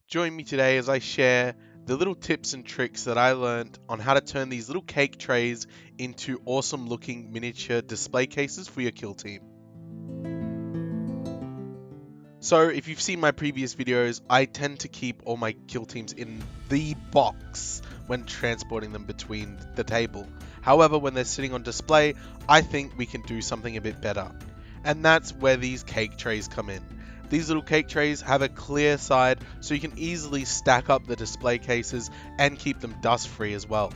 Join me today as I share the little tips and tricks that I learned on how to turn these little cake trays into awesome looking miniature display cases for your kill team. So if you've seen my previous videos, I tend to keep all my kill teams in the box when transporting them between the table. However, when they're sitting on display, I think we can do something a bit better. And that's where these cake trays come in. These little cake trays have a clear side so you can easily stack up the display cases and keep them dust free as well.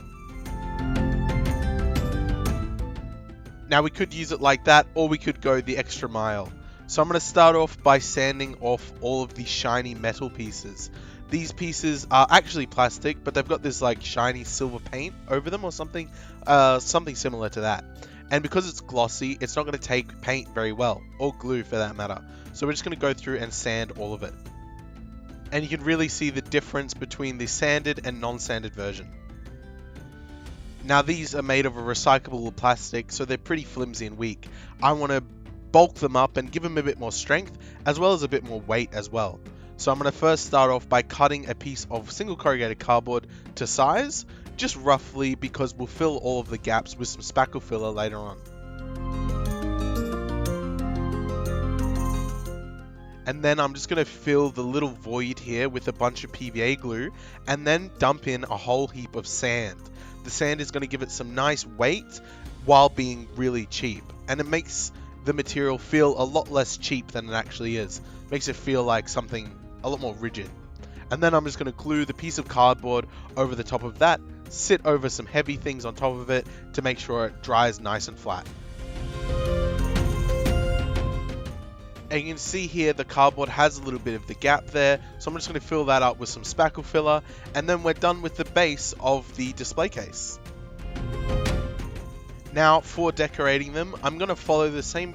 Now we could use it like that, or we could go the extra mile. So I'm going to start off by sanding off all of the shiny metal pieces. These pieces are actually plastic, but they've got this like shiny silver paint over them or something, something similar to that. And because it's glossy, it's not going to take paint very well, or glue for that matter. So we're just going to go through and sand all of it. And you can really see the difference between the sanded and non-sanded version. Now these are made of a recyclable plastic, so they're pretty flimsy and weak. I want to bulk them up and give them a bit more strength, as well as a bit more weight as well. So I'm going to first start off by cutting a piece of single corrugated cardboard to size, just roughly, because we'll fill all of the gaps with some spackle filler later on. And then I'm just going to fill the little void here with a bunch of PVA glue, and then dump in a whole heap of sand. The sand is going to give it some nice weight while being really cheap, and it makes the material feel a lot less cheap than it actually is. Makes it feel like something a lot more rigid. And then I'm just going to glue the piece of cardboard over the top of that, sit over some heavy things on top of it to make sure it dries nice and flat. And you can see here the cardboard has a little bit of the gap there, so I'm just going to fill that up with some spackle filler, and then we're done with the base of the display case. Now for decorating them, I'm going to follow the same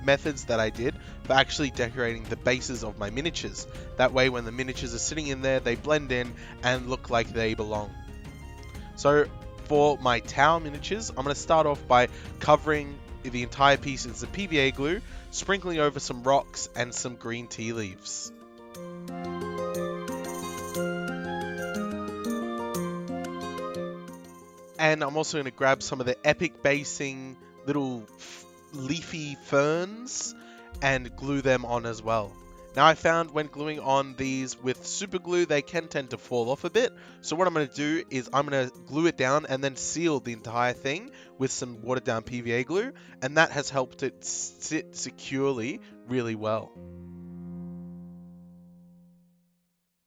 methods that I did for actually decorating the bases of my miniatures. That way when the miniatures are sitting in there, they blend in and look like they belong. So for my tower miniatures, I'm going to start off by covering the entire piece in some PVA glue, sprinkling over some rocks and some green tea leaves. And I'm also going to grab some of the epic basing little leafy ferns and glue them on as well. Now I found when gluing on these with super glue, they can tend to fall off a bit. So what I'm going to do is I'm going to glue it down and then seal the entire thing with some watered down PVA glue. And that has helped it sit securely really well.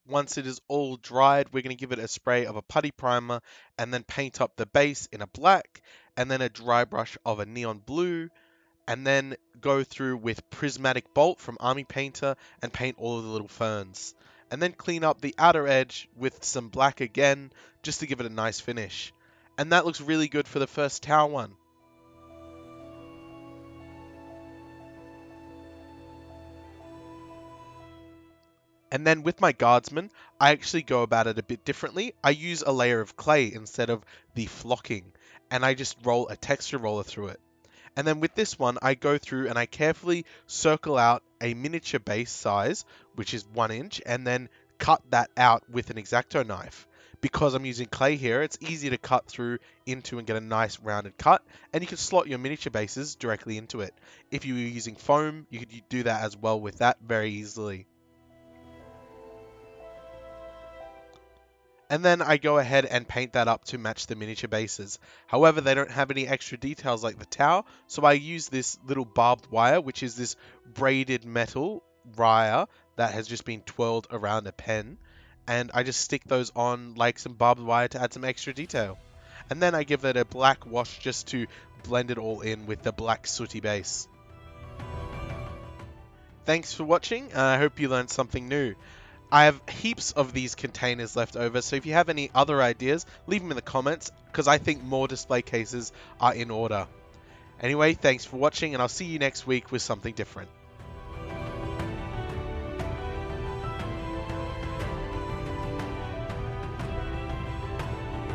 Once it is all dried, we're going to give it a spray of a putty primer and then paint up the base in a black and then a dry brush of a neon blue, and then go through with Prismatic Bolt from Army Painter and paint all of the little ferns. And then clean up the outer edge with some black again, just to give it a nice finish. And that looks really good for the first tower one. And then with my guardsmen, I actually go about it a bit differently. I use a layer of clay instead of the flocking, and I just roll a texture roller through it. And then with this one, I go through and I carefully circle out a miniature base size, which is 1 inch, and then cut that out with an X-Acto knife. Because I'm using clay here, it's easy to cut through into and get a nice rounded cut, and you can slot your miniature bases directly into it. If you were using foam, you could do that as well with that very easily. And then I go ahead and paint that up to match the miniature bases. However, they don't have any extra details like the tower, so I use this little barbed wire, which is this braided metal wire that has just been twirled around a pen, and I just stick those on like some barbed wire to add some extra detail. And then I give it a black wash just to blend it all in with the black sooty base. Thanks for watching, and I hope you learned something new. I have heaps of these containers left over, so if you have any other ideas, leave them in the comments, because I think more display cases are in order. Anyway, thanks for watching, and I'll see you next week with something different.